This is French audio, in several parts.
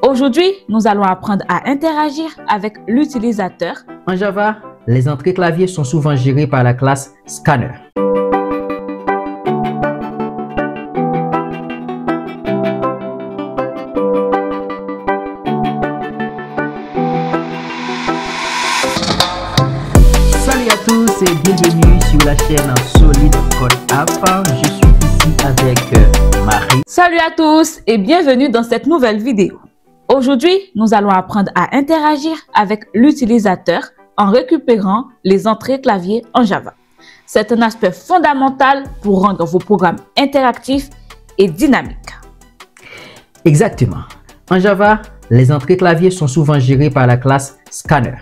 Aujourd'hui, nous allons apprendre à interagir avec l'utilisateur. En Java, les entrées clavier sont souvent gérées par la classe Scanner. Salut à tous et bienvenue sur la chaîne Solid Code App. Je suis ici avec Marie. Salut à tous et bienvenue dans cette nouvelle vidéo. Aujourd'hui, nous allons apprendre à interagir avec l'utilisateur en récupérant les entrées clavier en Java. C'est un aspect fondamental pour rendre vos programmes interactifs et dynamiques. Exactement. En Java, les entrées clavier sont souvent gérées par la classe Scanner.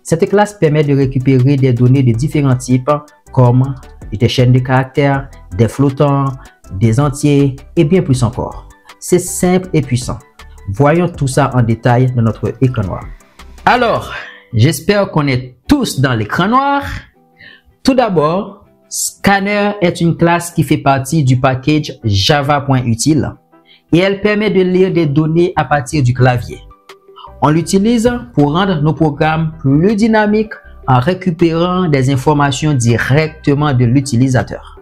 Cette classe permet de récupérer des données de différents types comme des chaînes de caractères, des flottants, des entiers et bien plus encore. C'est simple et puissant. Voyons tout ça en détail dans notre écran noir. Alors, j'espère qu'on est tous dans l'écran noir. Tout d'abord, Scanner est une classe qui fait partie du package java.util et elle permet de lire des données à partir du clavier. On l'utilise pour rendre nos programmes plus dynamiques en récupérant des informations directement de l'utilisateur.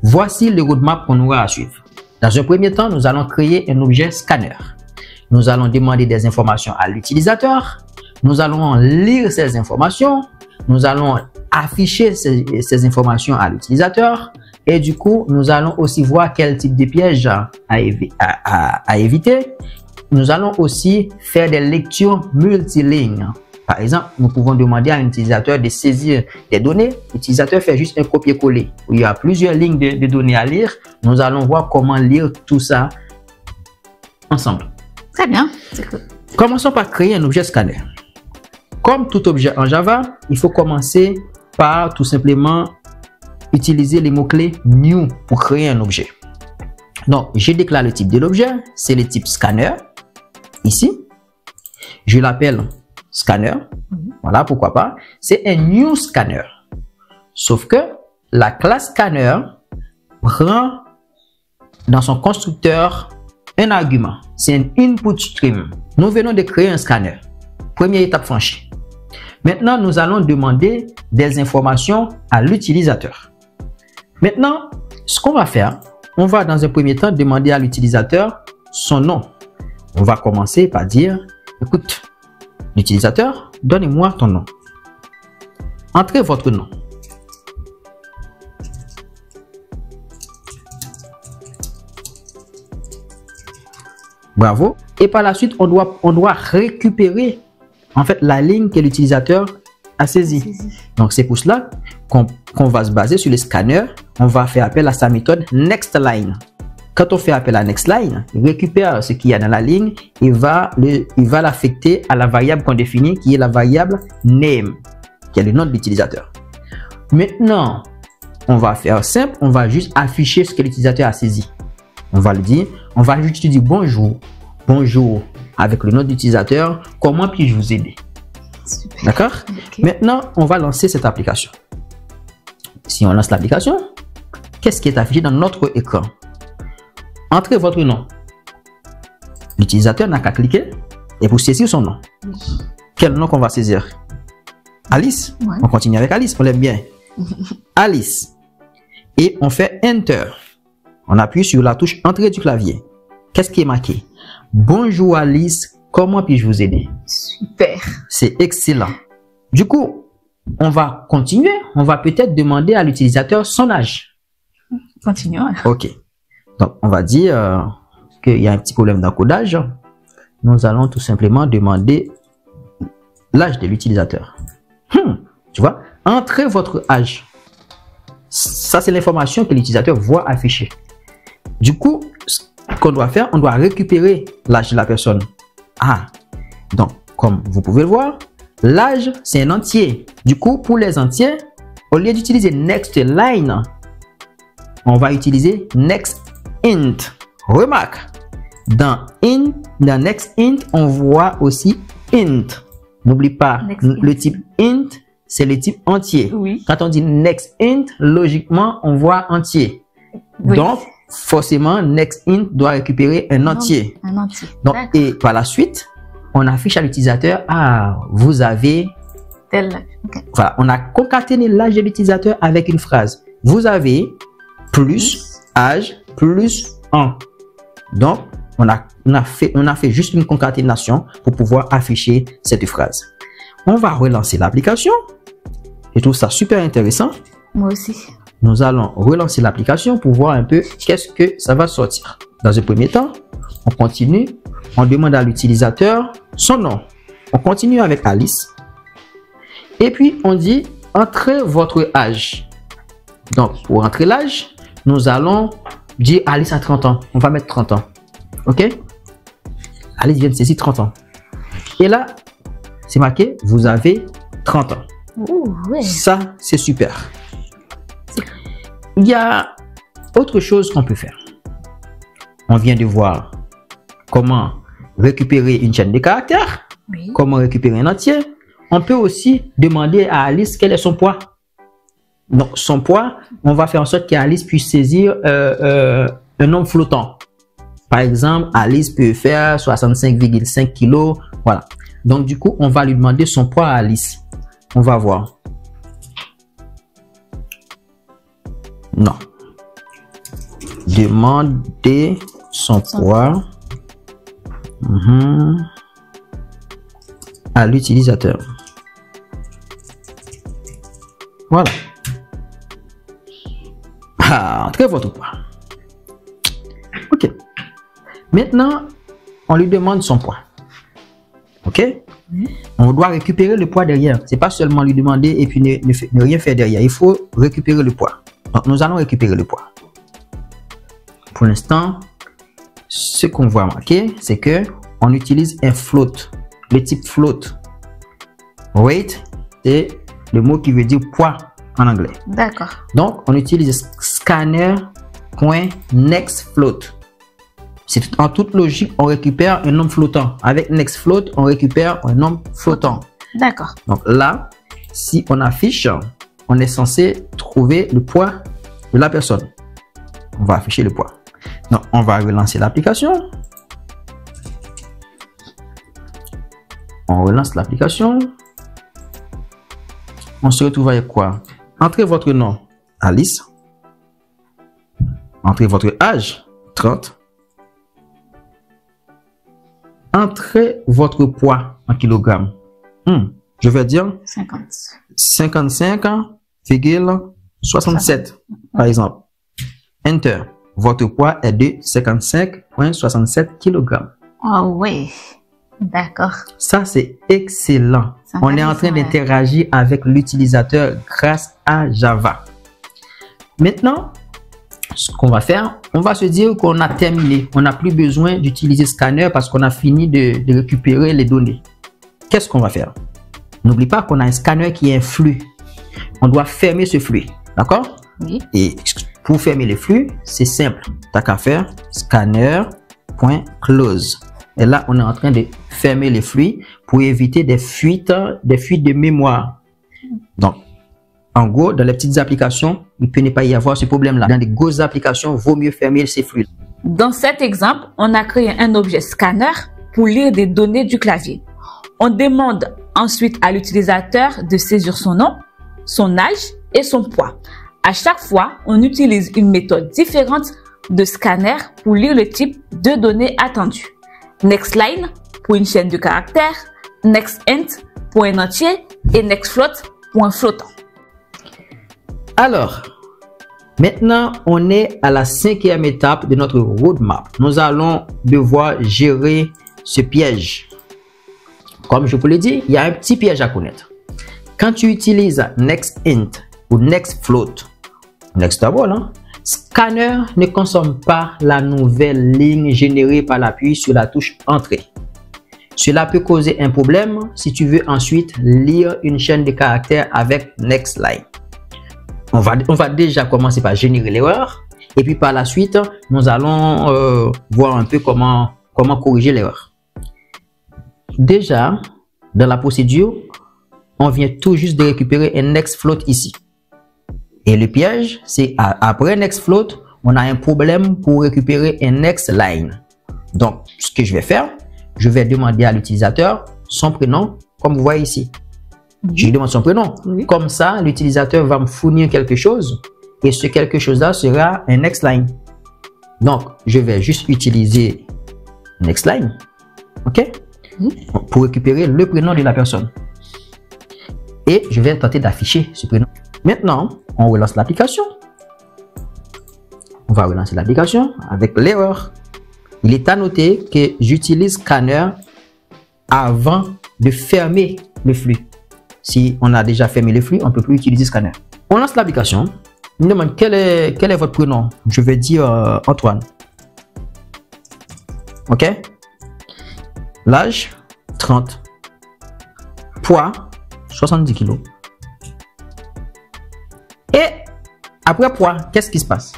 Voici le roadmap qu'on aura à suivre. Dans un premier temps, nous allons créer un objet Scanner. Nous allons demander des informations à l'utilisateur. Nous allons lire ces informations. Nous allons afficher ces informations à l'utilisateur. Et du coup, nous allons aussi voir quel type de piège à éviter. Nous allons aussi faire des lectures multilignes. Par exemple, nous pouvons demander à un utilisateur de saisir des données. L'utilisateur fait juste un copier-coller. Il y a plusieurs lignes de données à lire. Nous allons voir comment lire tout ça ensemble. Très bien. Commençons par créer un objet Scanner. Comme tout objet en Java, il faut commencer par tout simplement utiliser les mots-clés new pour créer un objet. Donc, je déclare le type de l'objet. C'est le type Scanner. Ici, je l'appelle Scanner. Voilà, pourquoi pas. C'est un new Scanner. Sauf que la classe Scanner prend dans son constructeur un argument. C'est un input stream. Nous venons de créer un scanner. Première étape franchie. Maintenant, nous allons demander des informations à l'utilisateur. Maintenant, ce qu'on va faire, on va dans un premier temps demander à l'utilisateur son nom. On va commencer par dire, écoute, l'utilisateur, donnez-moi ton nom. Entrez votre nom. Bravo. Et par la suite, on doit récupérer en fait la ligne que l'utilisateur a saisie. Donc, c'est pour cela qu'on va se baser sur le scanner. On va faire appel à sa méthode nextLine. Quand on fait appel à nextLine, il récupère ce qu'il y a dans la ligne et il va l'affecter à la variable qu'on définit qui est la variable name, qui est le nom de l'utilisateur. Maintenant, on va faire simple. On va juste afficher ce que l'utilisateur a saisi. On va le dire. On va juste dire bonjour. Bonjour avec le nom d'utilisateur. Comment puis-je vous aider? D'accord? Okay. Maintenant, on va lancer cette application. Si on lance l'application, qu'est-ce qui est affiché dans notre écran? Entrez votre nom. L'utilisateur n'a qu'à cliquer et pour saisir son nom. Quel nom qu'on va saisir? Alice. Ouais. On continue avec Alice, on l'aime bien. Alice. Et on fait Enter. On appuie sur la touche Entrée du clavier. Qu'est-ce qui est marqué? Bonjour Alice, comment puis-je vous aider? Super. C'est excellent. Du coup, on va continuer. On va peut-être demander à l'utilisateur son âge. Continuons. Ok. Donc, on va dire qu'il y a un petit problème d'encodage. Nous allons tout simplement demander l'âge de l'utilisateur. Tu vois? Entrez votre âge. Ça, c'est l'information que l'utilisateur voit afficher. Du coup, ce qu'on doit faire, on doit récupérer l'âge de la personne. Ah, donc, comme vous pouvez le voir, l'âge, c'est un entier. Du coup, pour les entiers, au lieu d'utiliser nextLine, on va utiliser nextInt. Remarque, dans nextInt, on voit aussi int. N'oublie pas, le type int, c'est le type entier. Oui. Quand on dit nextInt, logiquement, on voit entier. Oui. Donc, forcément, NextInt doit récupérer un entier. Un entier. Donc, et par la suite, on affiche à l'utilisateur, ah, vous avez, Tel. Okay. voilà, on a concaténé l'âge de l'utilisateur avec une phrase. Vous avez plus âge plus 1. Donc, on a fait juste une concaténation pour pouvoir afficher cette phrase. On va relancer l'application. Je trouve ça super intéressant. Moi aussi. Nous allons relancer l'application pour voir un peu qu'est-ce que ça va sortir. Dans un premier temps, on continue. On demande à l'utilisateur son nom. On continue avec Alice. Et puis, on dit entrez votre âge. Donc, pour entrer l'âge, nous allons dire Alice a 30 ans. On va mettre 30 ans. OK? Alice vient de saisir 30 ans. Et là, c'est marqué, vous avez 30 ans. Ouh, ouais. Ça, c'est super. Il y a autre chose qu'on peut faire. On vient de voir comment récupérer une chaîne de caractères, Oui. comment récupérer un entier. On peut aussi demander à Alice quel est son poids. Donc, son poids, on va faire en sorte qu'Alice puisse saisir un nombre flottant. Par exemple, Alice peut faire 65,5 kg. Voilà. Donc, du coup, on va lui demander son poids à Alice. On va voir. Non. Demander son poids à l'utilisateur. Voilà. Ah, entrez votre poids. OK. Maintenant, on lui demande son poids. OK? On doit récupérer le poids derrière. C'est pas seulement lui demander et puis ne rien faire derrière. Il faut récupérer le poids. Donc, nous allons récupérer le poids. Pour l'instant, ce qu'on voit marquer, c'est que on utilise un float, le type float. Weight, c'est le mot qui veut dire poids en anglais. D'accord. Donc, on utilise scanner.nextFloat. C'est en toute logique, on récupère un nombre flottant. Avec nextFloat, on récupère un nombre flottant. D'accord. Donc là, si on affiche, on est censé trouver le poids de la personne. On va afficher le poids. Donc, on va relancer l'application. On relance l'application. On se retrouve avec quoi? Entrez votre nom, Alice. Entrez votre âge, 30. Entrez votre poids en kilogrammes. Je vais dire 55,67 par exemple. Enter. Votre poids est de 55,67 kg. Oh oui. D'accord. Ça, c'est excellent. On est en train d'interagir avec l'utilisateur grâce à Java. Maintenant, ce qu'on va faire, on va se dire qu'on a terminé. On n'a plus besoin d'utiliser Scanner parce qu'on a fini de récupérer les données. Qu'est-ce qu'on va faire? N'oublie pas qu'on a un scanner qui est un flux. On doit fermer ce flux. D'accord? Oui. Et pour fermer les flux, c'est simple. T'as qu'à faire scanner.close. Et là, on est en train de fermer les flux pour éviter des fuites de mémoire. Donc, en gros, dans les petites applications, il peut ne pas y avoir ce problème-là. Dans les grosses applications, il vaut mieux fermer ces flux. Dans cet exemple, on a créé un objet scanner pour lire des données du clavier. On demande ensuite à l'utilisateur de saisir son nom, son âge et son poids. À chaque fois, on utilise une méthode différente de scanner pour lire le type de données attendues. NextLine pour une chaîne de caractères, NextInt pour un entier et NextFloat pour un flottant. Alors, maintenant, on est à la 5e étape de notre roadmap. Nous allons devoir gérer ce piège. Comme je vous l'ai dit, il y a un petit piège à connaître. Quand tu utilises NextInt ou NextFloat, Next d'abord, hein, Scanner ne consomme pas la nouvelle ligne générée par l'appui sur la touche Entrée. Cela peut causer un problème si tu veux ensuite lire une chaîne de caractères avec NextLine. On va déjà commencer par générer l'erreur et puis par la suite, nous allons voir un peu comment corriger l'erreur. Déjà, dans la procédure, on vient tout juste de récupérer un NextFloat ici. Et le piège, c'est après NextFloat, on a un problème pour récupérer un next line. Donc, ce que je vais faire, je vais demander à l'utilisateur son prénom, comme vous voyez ici. Je lui demande son prénom. Comme ça, l'utilisateur va me fournir quelque chose et ce quelque chose-là sera un next line. Donc, je vais juste utiliser next line, ok, pour récupérer le prénom de la personne. Et je vais tenter d'afficher ce prénom. Maintenant, on relance l'application. On va relancer l'application avec l'erreur. Il est à noter que j'utilise Scanner avant de fermer le flux. Si on a déjà fermé le flux, on ne peut plus utiliser Scanner. On lance l'application. Il me demande quel est votre prénom. Je vais dire Antoine. Ok. L'âge 30. Poids 70 kg. Et après poids, qu'est-ce qui se passe?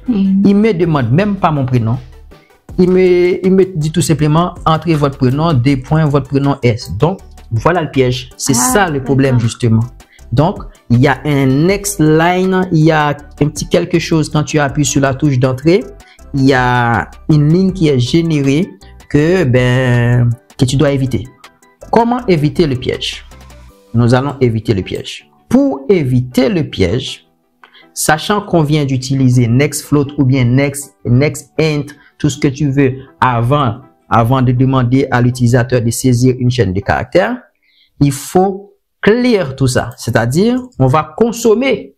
Il me demande même pas mon prénom. Il me dit tout simplement entrez votre prénom, des points, votre prénom S. Donc voilà le piège. C'est ça le problème justement. Donc il y a un next line, il y a un petit quelque chose quand tu appuies sur la touche d'entrée. Il y a une ligne qui est générée que tu dois éviter. Comment éviter le piège? Nous allons éviter le piège. Pour éviter le piège, sachant qu'on vient d'utiliser next float ou bien next int, tout ce que tu veux avant de demander à l'utilisateur de saisir une chaîne de caractères, il faut clear tout ça. C'est-à-dire, on va consommer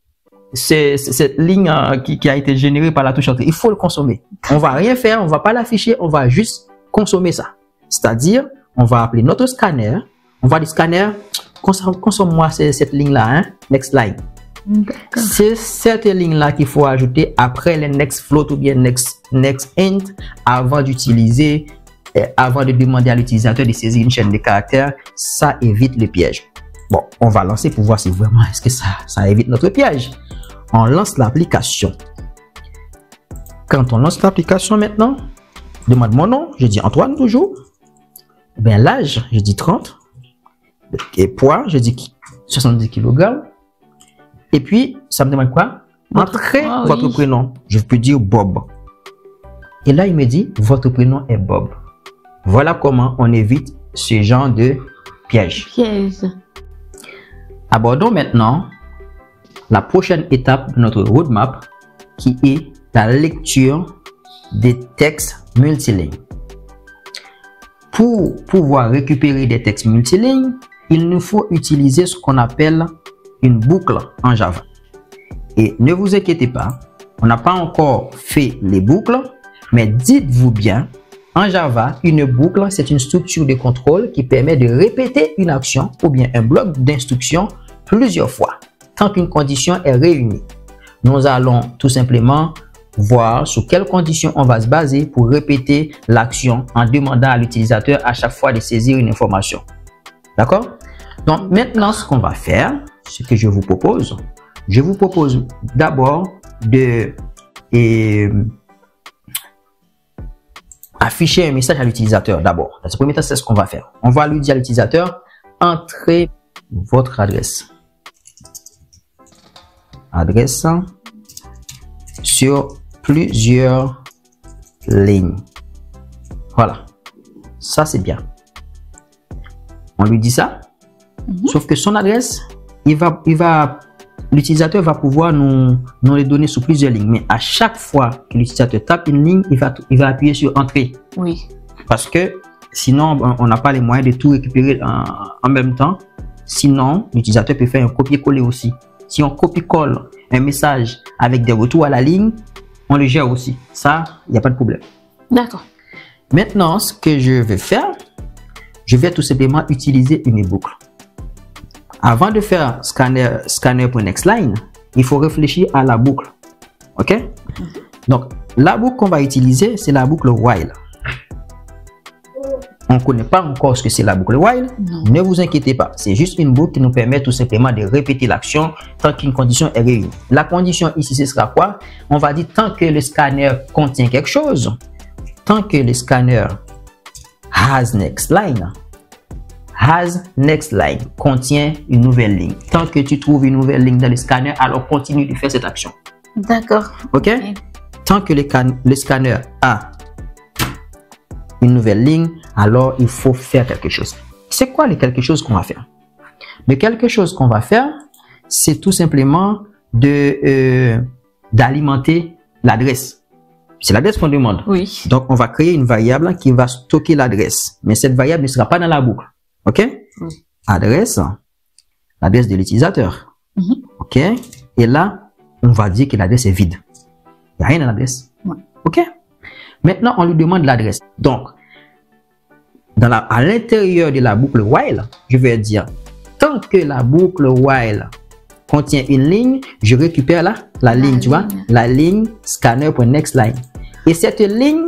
cette ligne qui a été générée par la touche entrée. Il faut le consommer. On va rien faire, on va pas l'afficher, on va juste consommer ça. C'est-à-dire, on va appeler notre scanner. On va dire scanner, consomme-moi cette ligne-là, hein, next line. C'est cette ligne-là qu'il faut ajouter après le next float ou bien next int avant d'utiliser, avant de demander à l'utilisateur de saisir une chaîne de caractères. Ça évite le piège. Bon, on va lancer pour voir si vraiment est-ce que ça évite notre piège. On lance l'application. Quand on lance l'application maintenant, demande mon nom, je dis Antoine toujours. Ben l'âge, je dis 30. Et poids, je dis 70 kg. Et puis, ça me demande quoi? Entrez votre prénom. Je peux dire Bob. Et là, il me dit, votre prénom est Bob. Voilà comment on évite ce genre de piège. Abordons maintenant la prochaine étape de notre roadmap qui est la lecture des textes multilignes. Pour pouvoir récupérer des textes multilignes, il nous faut utiliser ce qu'on appelle une boucle en Java. Et ne vous inquiétez pas, on n'a pas encore fait les boucles, mais dites-vous bien, en Java, une boucle, c'est une structure de contrôle qui permet de répéter une action ou bien un bloc d'instruction plusieurs fois, tant qu'une condition est réunie. Nous allons tout simplement voir sur quelles conditions on va se baser pour répéter l'action en demandant à l'utilisateur à chaque fois de saisir une information. D'accord? Donc maintenant, ce qu'on va faire, ce que je vous propose d'abord de afficher un message à l'utilisateur d'abord. Dans ce premier temps, c'est ce qu'on va faire. On va lui dire à l'utilisateur, entrez votre adresse sur plusieurs lignes. Voilà. Ça, c'est bien. On lui dit ça. Sauf que son adresse, l'utilisateur va pouvoir nous les donner sur plusieurs lignes. Mais à chaque fois que l'utilisateur tape une ligne, il va appuyer sur entrée. Oui. Parce que sinon, on n'a pas les moyens de tout récupérer en même temps. Sinon, l'utilisateur peut faire un copier-coller aussi. Si on copie-colle un message avec des retours à la ligne, on le gère aussi. Ça, il n'y a pas de problème. D'accord. Maintenant, ce que je vais faire, je vais tout simplement utiliser une boucle. Avant de faire scanner.nextLine, il faut réfléchir à la boucle. OK? Donc, la boucle qu'on va utiliser, c'est la boucle while. On ne connaît pas encore ce que c'est la boucle while. Non. Ne vous inquiétez pas. C'est juste une boucle qui nous permet tout simplement de répéter l'action tant qu'une condition est réunie. La condition ici, ce sera quoi? On va dire tant que le scanner contient quelque chose, tant que le scanner has next line contient une nouvelle ligne. Tant que tu trouves une nouvelle ligne dans le scanner, alors continue de faire cette action. D'accord. OK? Tant que le scanner a une nouvelle ligne, alors il faut faire quelque chose. C'est quoi le quelque chose qu'on va faire? Le quelque chose qu'on va faire, c'est tout simplement d'alimenter l'adresse. C'est l'adresse qu'on demande. Oui. Donc, on va créer une variable qui va stocker l'adresse. Mais cette variable ne sera pas dans la boucle. OK? Oui. Adresse, l'adresse de l'utilisateur. OK? Et là, on va dire que l'adresse est vide. Il n'y a rien dans l'adresse. Ouais. OK? Maintenant, on lui demande l'adresse. Donc, à l'intérieur de la boucle while, je vais dire, tant que la boucle while contient une ligne, je récupère la ligne, tu vois, la ligne scanner.nextLine. Et cette ligne,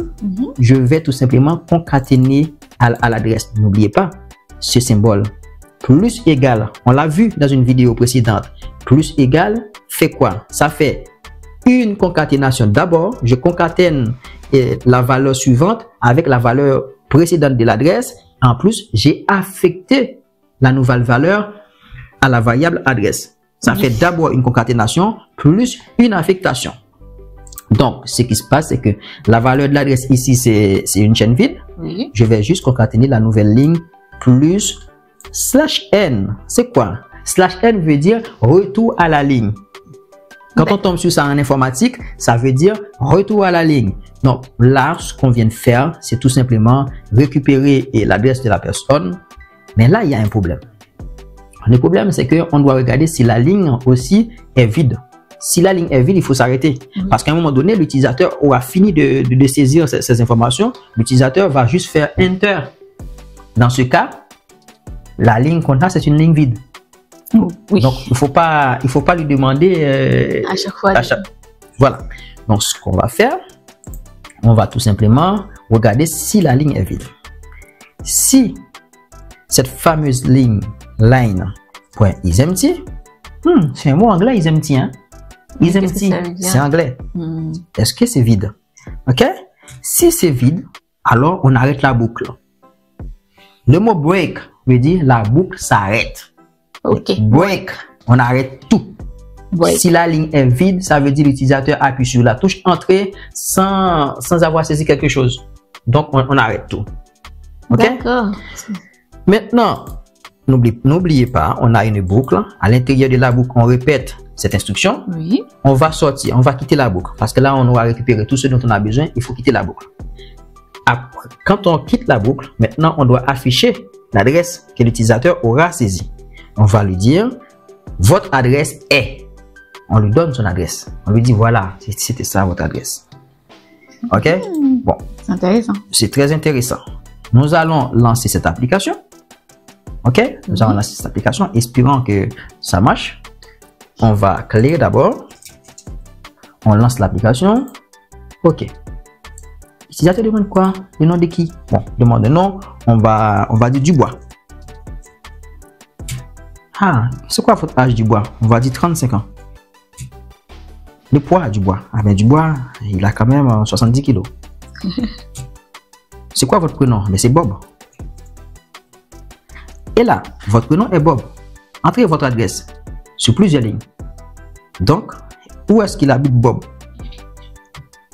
je vais tout simplement concaténer à l'adresse. N'oubliez pas ce symbole. Plus égal, on l'a vu dans une vidéo précédente, plus égal fait quoi? Ça fait une concaténation. D'abord, je concatène la valeur suivante avec la valeur précédente de l'adresse. En plus, j'ai affecté la nouvelle valeur à la variable adresse. Ça fait d'abord une concaténation plus une affectation. Donc, ce qui se passe, c'est que la valeur de l'adresse ici, c'est une chaîne vide. Oui. Je vais juste concaténer la nouvelle ligne plus /n. C'est quoi? /n veut dire retour à la ligne. Quand on tombe sur ça en informatique, ça veut dire retour à la ligne. Donc là, ce qu'on vient de faire, c'est tout simplement récupérer l'adresse de la personne. Mais là, il y a un problème. Le problème, c'est qu'on doit regarder si la ligne aussi est vide. Si la ligne est vide, il faut s'arrêter. Parce qu'à un moment donné, l'utilisateur aura fini de saisir ces informations. L'utilisateur va juste faire Enter. Dans ce cas, la ligne qu'on a, c'est une ligne vide. Oui. Donc, il faut pas lui demander à chaque fois. Voilà. Donc, ce qu'on va faire, on va tout simplement regarder si la ligne est vide. Si cette fameuse ligne line.isempty, c'est un mot anglais, isempty, hein? Isempty, c'est anglais. Est-ce que c'est vide? OK? Si c'est vide, alors on arrête la boucle. Le mot break veut dire la boucle s'arrête. OK. Break, on arrête tout. Break. Si la ligne est vide, ça veut dire l'utilisateur appuie sur la touche entrée sans avoir saisi quelque chose. Donc, on arrête tout. OK? D'accord. Maintenant, n'oubliez pas, on a une boucle. À l'intérieur de la boucle, on répète cette instruction. Oui. On va sortir, on va quitter la boucle. Parce que là, on aura récupéré tout ce dont on a besoin. Il faut quitter la boucle. Après, quand on quitte la boucle, maintenant, on doit afficher l'adresse que l'utilisateur aura saisie. On va lui dire, votre adresse est. On lui donne son adresse. On lui dit, voilà, c'était ça votre adresse. OK? Bon. C'est intéressant. C'est très intéressant. Nous allons lancer cette application. OK? Nous allons lancer cette application, espérant que ça marche. On va clear d'abord. On lance l'application. OK. L'utilisateur demande quoi? Le nom de qui? Bon, demande le nom. On va dire Dubois. Ah, c'est quoi votre âge, Dubois? On va dire 35 ans. Le poids, Dubois. Ah, mais Dubois, il a quand même 70 kilos. C'est quoi votre prénom? Mais c'est Bob. Et là, votre prénom est Bob. Entrez votre adresse sur plusieurs lignes. Donc, où est-ce qu'il habite, Bob?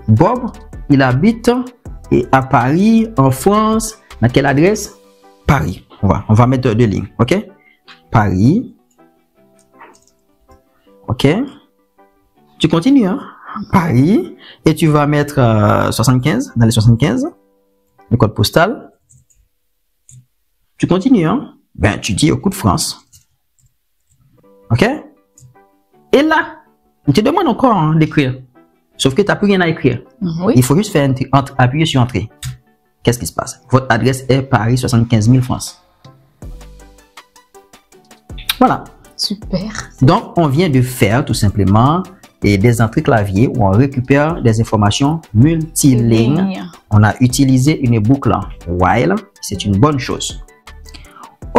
Bob, il habite à Paris, en France. Dans quelle adresse? Paris. On va mettre deux lignes, OK? Paris. OK. Tu continues, hein? Paris. Et tu vas mettre 75, dans les 75. Le code postal. Tu continues, hein? Ben, tu dis au coup de France. OK? Et là, il te demande encore hein, d'écrire. Sauf que tu n'as plus rien à écrire. Oui. Il faut juste faire appuyer sur Entrée. Qu'est-ce qui se passe? Votre adresse est Paris 75 000 France. Voilà. Super. Donc, on vient de faire tout simplement des entrées clavier où on récupère des informations multilignes. On a utilisé une boucle while. C'est une bonne chose.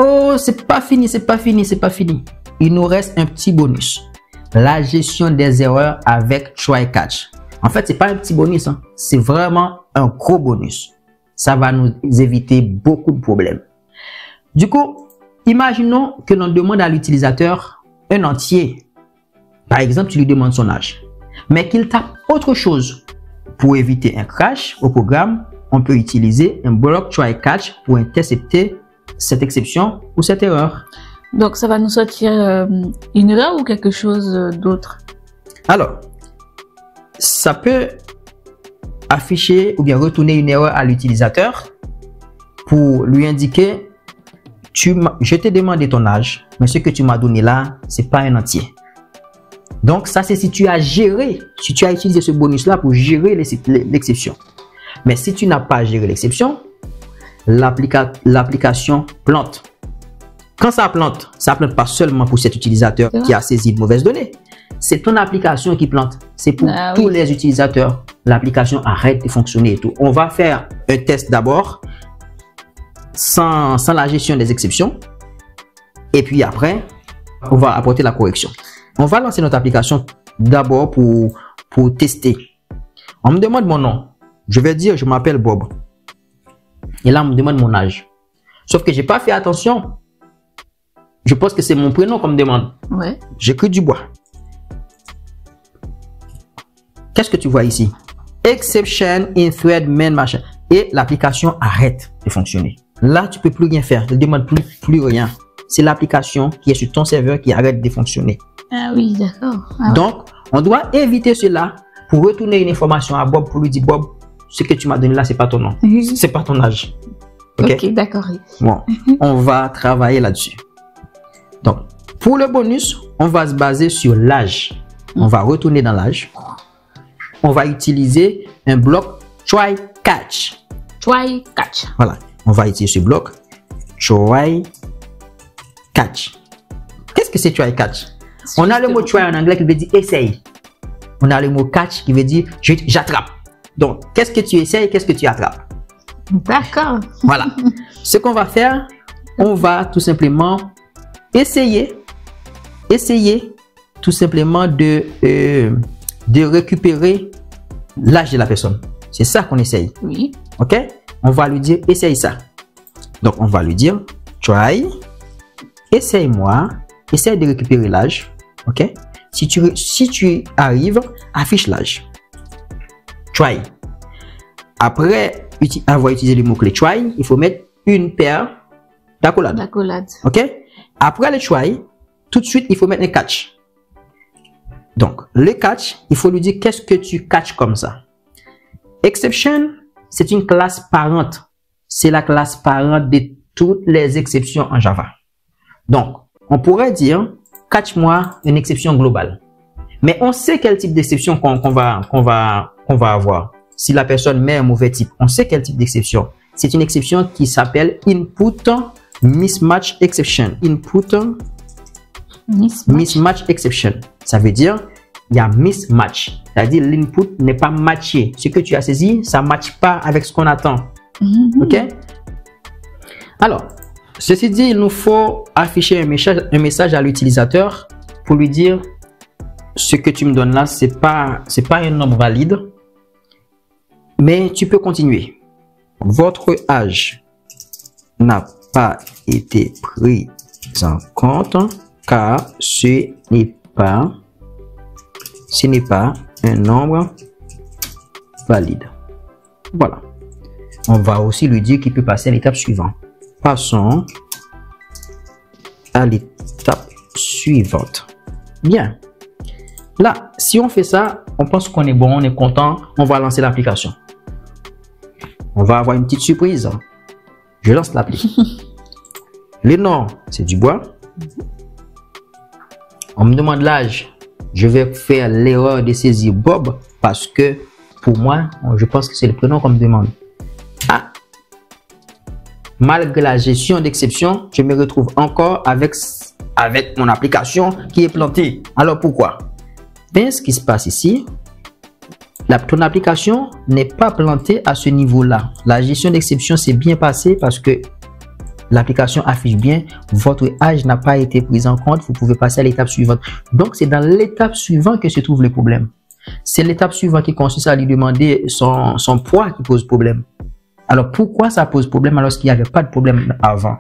Oh, c'est pas fini, c'est pas fini, c'est pas fini. Il nous reste un petit bonus. La gestion des erreurs avec try catch. En fait, c'est pas un petit bonus, hein. C'est vraiment un gros bonus. Ça va nous éviter beaucoup de problèmes. Du coup, imaginons que l'on demande à l'utilisateur un entier. Par exemple, tu lui demandes son âge. mais qu'il tape autre chose. Pour éviter un crash au programme, on peut utiliser un bloc try catch pour intercepter cette exception ou cette erreur. Donc, ça va nous sortir une erreur ou quelque chose d'autre? Alors, ça peut afficher ou bien retourner une erreur à l'utilisateur pour lui indiquer je t'ai demandé ton âge, mais ce que tu m'as donné là, c'est pas un entier. Donc, ça, c'est si tu as utilisé ce bonus-là pour gérer l'exception. Mais si tu n'as pas géré l'exception, l'application plante. Quand ça plante pas seulement pour cet utilisateur qui a saisi de mauvaises données. C'est ton application qui plante. C'est pour tous les utilisateurs. L'application arrête de fonctionner et tout. On va faire un test d'abord sans la gestion des exceptions. Et puis après, on va apporter la correction. On va lancer notre application d'abord pour tester. On me demande mon nom. Je vais dire, je m'appelle Bob. Et là, on me demande mon âge. Sauf que j'ai pas fait attention. Je pense que c'est mon prénom qu'on me demande. Ouais. J'écris Dubois. Qu'est-ce que tu vois ici? Exception in thread main machin. Et l'application arrête de fonctionner. Là, tu peux plus rien faire. Elle ne demande plus rien. C'est l'application qui est sur ton serveur qui arrête de fonctionner. Ah oui, d'accord. Donc, on doit éviter cela pour retourner une information à Bob pour lui dire Bob, ce que tu m'as donné là, c'est pas ton nom. C'est pas ton âge. Ok, d'accord. Bon, on va travailler là-dessus. Donc, pour le bonus, on va se baser sur l'âge. On va retourner dans l'âge. On va utiliser un bloc try catch. Try catch. Voilà. On va utiliser ce bloc try catch. Qu'est-ce que c'est try catch? On a le mot try en anglais qui veut dire essaye. On a le mot catch qui veut dire j'attrape. Donc, qu'est-ce que tu essayes, qu'est-ce que tu attrapes? D'accord. Voilà. Ce qu'on va faire, on va tout simplement essayer tout simplement de récupérer l'âge de la personne. C'est ça qu'on essaye. Oui. OK? On va lui dire, essaye ça. Donc, on va lui dire, try, essaye-moi, essaye de récupérer l'âge. OK? Si tu arrives, affiche l'âge. Try. Après avoir utilisé le mot-clé try, il faut mettre une paire d'accolades. OK? Après le try, tout de suite, il faut mettre un catch. Donc, le catch, il faut lui dire qu'est-ce que tu catches comme ça. Exception, c'est une classe parente. C'est la classe parente de toutes les exceptions en Java. Donc, on pourrait dire, catch-moi une exception globale. Mais on sait quel type d'exception qu'on va avoir. Si la personne met un mauvais type, on sait quel type d'exception. C'est une exception qui s'appelle input mismatch exception. Input mismatch exception. Ça veut dire, il y a mismatch. C'est-à-dire, l'input n'est pas matché. Ce que tu as saisi, ça ne matche pas avec ce qu'on attend. OK? Alors, ceci dit, il nous faut afficher un message à l'utilisateur pour lui dire ce que tu me donnes là, c'est pas un nombre valide. Mais tu peux continuer. Votre âge n'a pas été pris en compte car ce n'est pas un nombre valide. Voilà. On va aussi lui dire qu'il peut passer à l'étape suivante. Passons à l'étape suivante. Bien. Là, si on fait ça, on pense qu'on est bon, on est content, on va lancer l'application. On va avoir une petite surprise. Je lance l'appli. Le nom, c'est Dubois. On me demande l'âge. Je vais faire l'erreur de saisir Bob parce que pour moi, je pense que c'est le prénom qu'on me demande. Ah! Malgré la gestion d'exception, je me retrouve encore avec mon application qui est plantée. Alors pourquoi? Bien, ce qui se passe ici, ton application n'est pas plantée à ce niveau-là. La gestion d'exception s'est bien passée parce que l'application affiche bien votre âge n'a pas été pris en compte. Vous pouvez passer à l'étape suivante. Donc, c'est dans l'étape suivante que se trouve le problème. C'est l'étape suivante qui consiste à lui demander son poids qui pose problème. Alors, pourquoi ça pose problème alors qu'il n'y avait pas de problème avant?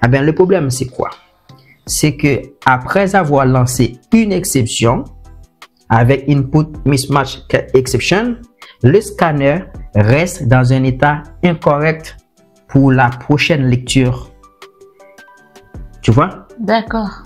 Eh bien, le problème, c'est quoi? C'est que après avoir lancé une exception, avec input mismatch exception, le scanner reste dans un état incorrect pour la prochaine lecture. Tu vois? D'accord.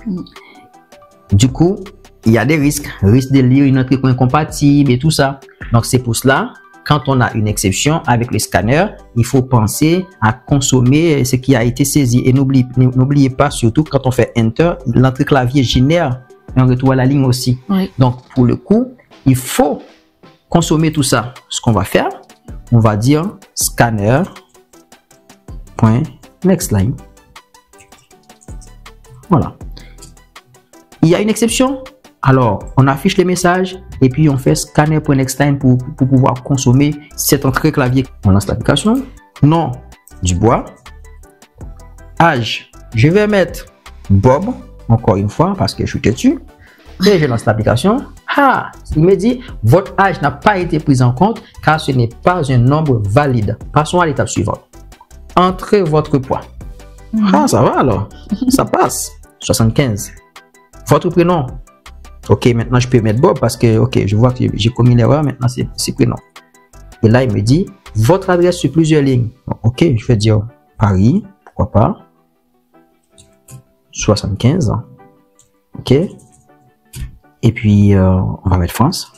Du coup, il y a des risques de lire une entrée incompatible et tout ça. Donc, c'est pour cela, quand on a une exception avec le scanner, il faut penser à consommer ce qui a été saisi. Et n'oubliez pas, surtout quand on fait Enter, l'entrée clavier génère un retour à la ligne aussi. Oui. Donc, pour le coup, il faut consommer tout ça. Ce qu'on va faire, on va dire scanner.nextLine. Voilà. Il y a une exception. Alors, on affiche les messages et puis on fait scanner.nextLine pour pouvoir consommer cette entrée clavier. On lance l'application. Nom, Dubois. Âge, je vais mettre Bob, encore une fois, parce que je suis têtu. Et je lance l'application. Ah, il me dit, votre âge n'a pas été pris en compte car ce n'est pas un nombre valide. Passons à l'étape suivante. Entrez votre poids. Ah, ça va alors. Ça passe. 75. Votre prénom. Ok, maintenant je peux mettre Bob parce que, ok, je vois que j'ai commis l'erreur. Maintenant, c'est prénom. Et là, il me dit, votre adresse sur plusieurs lignes. Ok, je vais dire Paris. Pourquoi pas. 75. Ok. Et puis, on va mettre France.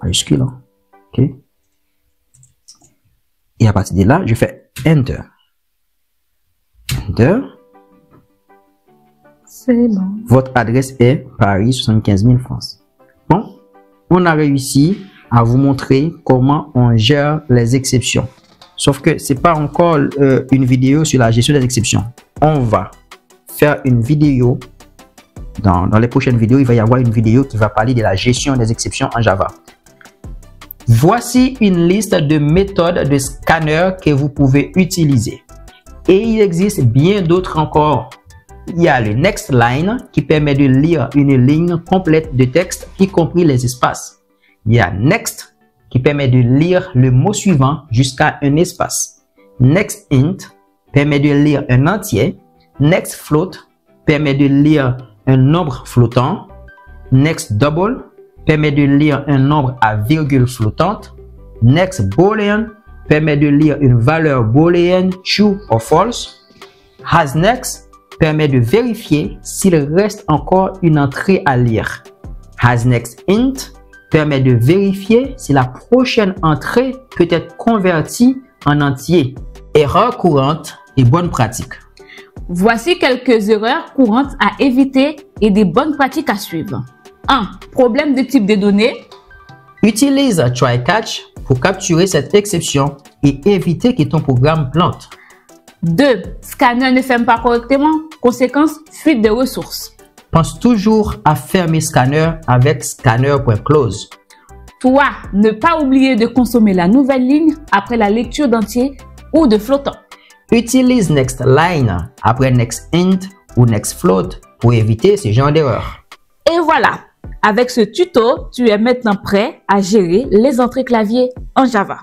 Majuscule. Ok. Et à partir de là, je fais Enter. Enter. C'est bon. Votre adresse est Paris 75 000 France. Bon, on a réussi à vous montrer comment on gère les exceptions. Sauf que c'est pas encore une vidéo sur la gestion des exceptions. On va faire une vidéo. Dans les prochaines vidéos, il va y avoir une vidéo qui va parler de la gestion des exceptions en Java. Voici une liste de méthodes de scanner que vous pouvez utiliser. Et il existe bien d'autres encore. Il y a le nextLine qui permet de lire une ligne complète de texte, y compris les espaces. Il y a next qui permet de lire le mot suivant jusqu'à un espace. NextInt permet de lire un entier. NextFloat permet de lire un nombre flottant. NextDouble permet de lire un nombre à virgule flottante. NextBoolean permet de lire une valeur booléenne true ou false. HasNext permet de vérifier s'il reste encore une entrée à lire. HasNextInt permet de vérifier si la prochaine entrée peut être convertie en entier. Erreurs courantes et bonnes pratiques. Voici quelques erreurs courantes à éviter et des bonnes pratiques à suivre. 1. Problème de type de données. Utilise try-catch pour capturer cette exception et éviter que ton programme plante. 2. Scanner ne ferme pas correctement. Conséquence, fuite de ressources. Pense toujours à fermer Scanner avec scanner.close. 3. Ne pas oublier de consommer la nouvelle ligne après la lecture d'entier ou de flottant. Utilise nextLine après nextInt ou nextFloat pour éviter ce genre d'erreur. Et voilà, avec ce tuto, tu es maintenant prêt à gérer les entrées clavier en Java.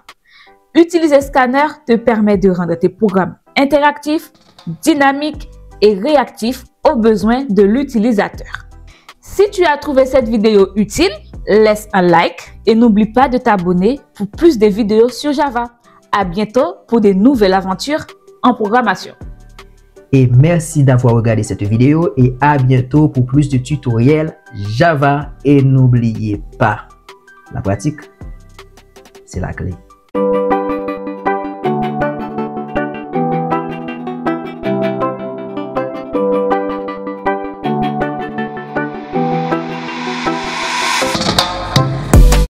Utiliser Scanner te permet de rendre tes programmes interactifs, dynamiques et réactifs aux besoins de l'utilisateur. Si tu as trouvé cette vidéo utile, laisse un like et n'oublie pas de t'abonner pour plus de vidéos sur Java. À bientôt pour de nouvelles aventures en programmation. Et merci d'avoir regardé cette vidéo et à bientôt pour plus de tutoriels Java. Et n'oubliez pas, la pratique, c'est la clé.